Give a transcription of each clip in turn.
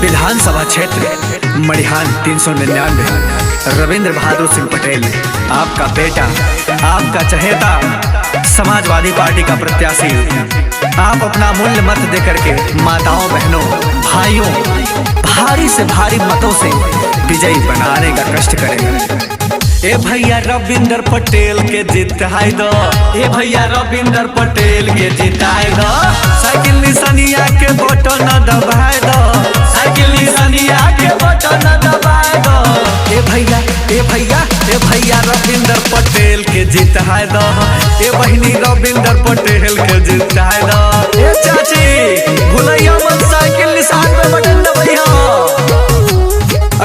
विधानसभा क्षेत्र मड़िहान 399 रविंद्र बहादुर सिंह पटेल आपका बेटा, आपका चहेता, समाजवादी पार्टी का प्रत्याशी। आप अपना मूल्य मत देकर के माताओं, बहनों, भाइयों भारी से भारी मतों से विजयी बनाने का कष्ट करें। ए भैया रविंद्र पटेल के जिताई दो, ए भैया रविंद्र पटेल के जिताई दो। साइकिल निशानिया के बटन दबाए दो, साइकिल निशानिया के बटन दबाए दो। ए भैया, ए भैया, ए भैया रविंद्र पटेल के जिताई दो, ए बहनी रविंद्र पटेल के जिताई दो। ए चाची भुलैया मत साइकिल निशान पे बटन दबाइया।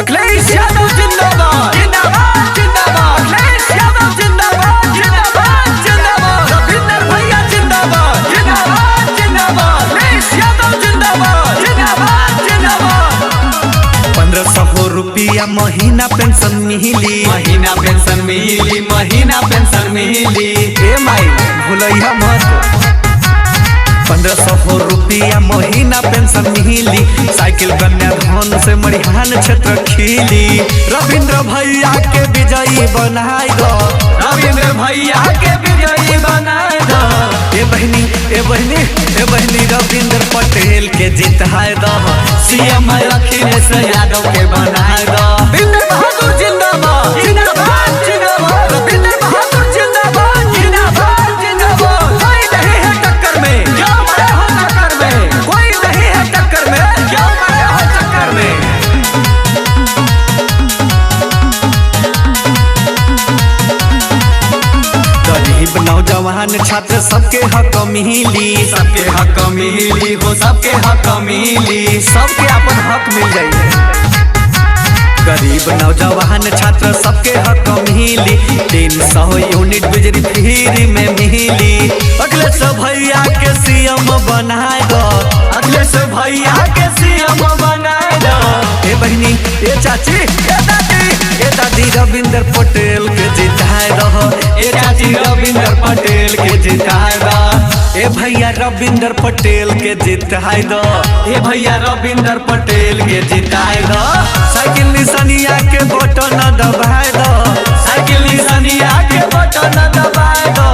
अखिलेश यादव जिंदाबाद, जिंदाबाद, जिंदाबाद। अखिलेश यादव जिंदाबाद, जिंदाबाद, जिंदाबाद। रविंद्र भैया जिंदाबाद, जिंदाबाद, जिंदाबाद। अखिलेश यादव जिंदाबाद, जिंदाबाद, जिंदाबाद। 1500 रुपया महीना पेंशन मिली, महीना पेंशन मिली, महीना पेंशन मिली। ए माई भुलैया मत। 1500 रुपया महीना पेंशन मिली, साइकिल कन्या धन से मड़िहान क्षेत्र खिली। रविंद्र भैया के विजयी बनाई दो, रविंद्र भैया के विजयी बनाई दो। ए बहनी, ए बहनी, ए बहनी रविंद्र पटेल के जिताई दो, सीएम अखिलेश यादव के बनाई दो। रविंद्र बहादुर जिंदाबाद, जिंदाबाद, जिंदाबाद। रविंद्र बहादुर जिंदाबाद, जिंदाबाद, जिंदाबाद। कोई नहीं है टक्कर में, क्यों मरे हो टक्कर में? कोई नहीं है टक्कर में, क्यों मरे हो टक्कर में? गरीब नौजवान छात्र सबके हक मिली, सबके हक मिली हो, सबके हक मिली, सबके अपन हक मिल जाइए। गरीब नौजवान छात्र सबके हक मिली, 300 यूनिट बिजली फ्री में मिली। अखिलेश भैया के सीएम बनाए दो, अखिलेश भैया के सीएम बनाए दो। ए बहनी, ए चाची, ए दादी, ए दादी रविंद्र पटेल के जिताए दो, ए चाची रविंद्र पटेल के जिताए दो। ए भैया रविंद्र पटेल के जिताए दो, ए भैया रविंद्र पटेल के जिताए दो। साइकिल निशानिया के बटन दबाए दो, साइकिल निशानिया के बटन दबाए दो।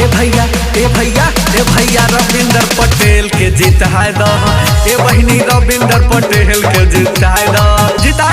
ए भैया, ए भैया, ए भैया रविंद्र पटेल के जिताए दो, ए बहनी रविंद्र पटेल के जिताए दो। जिता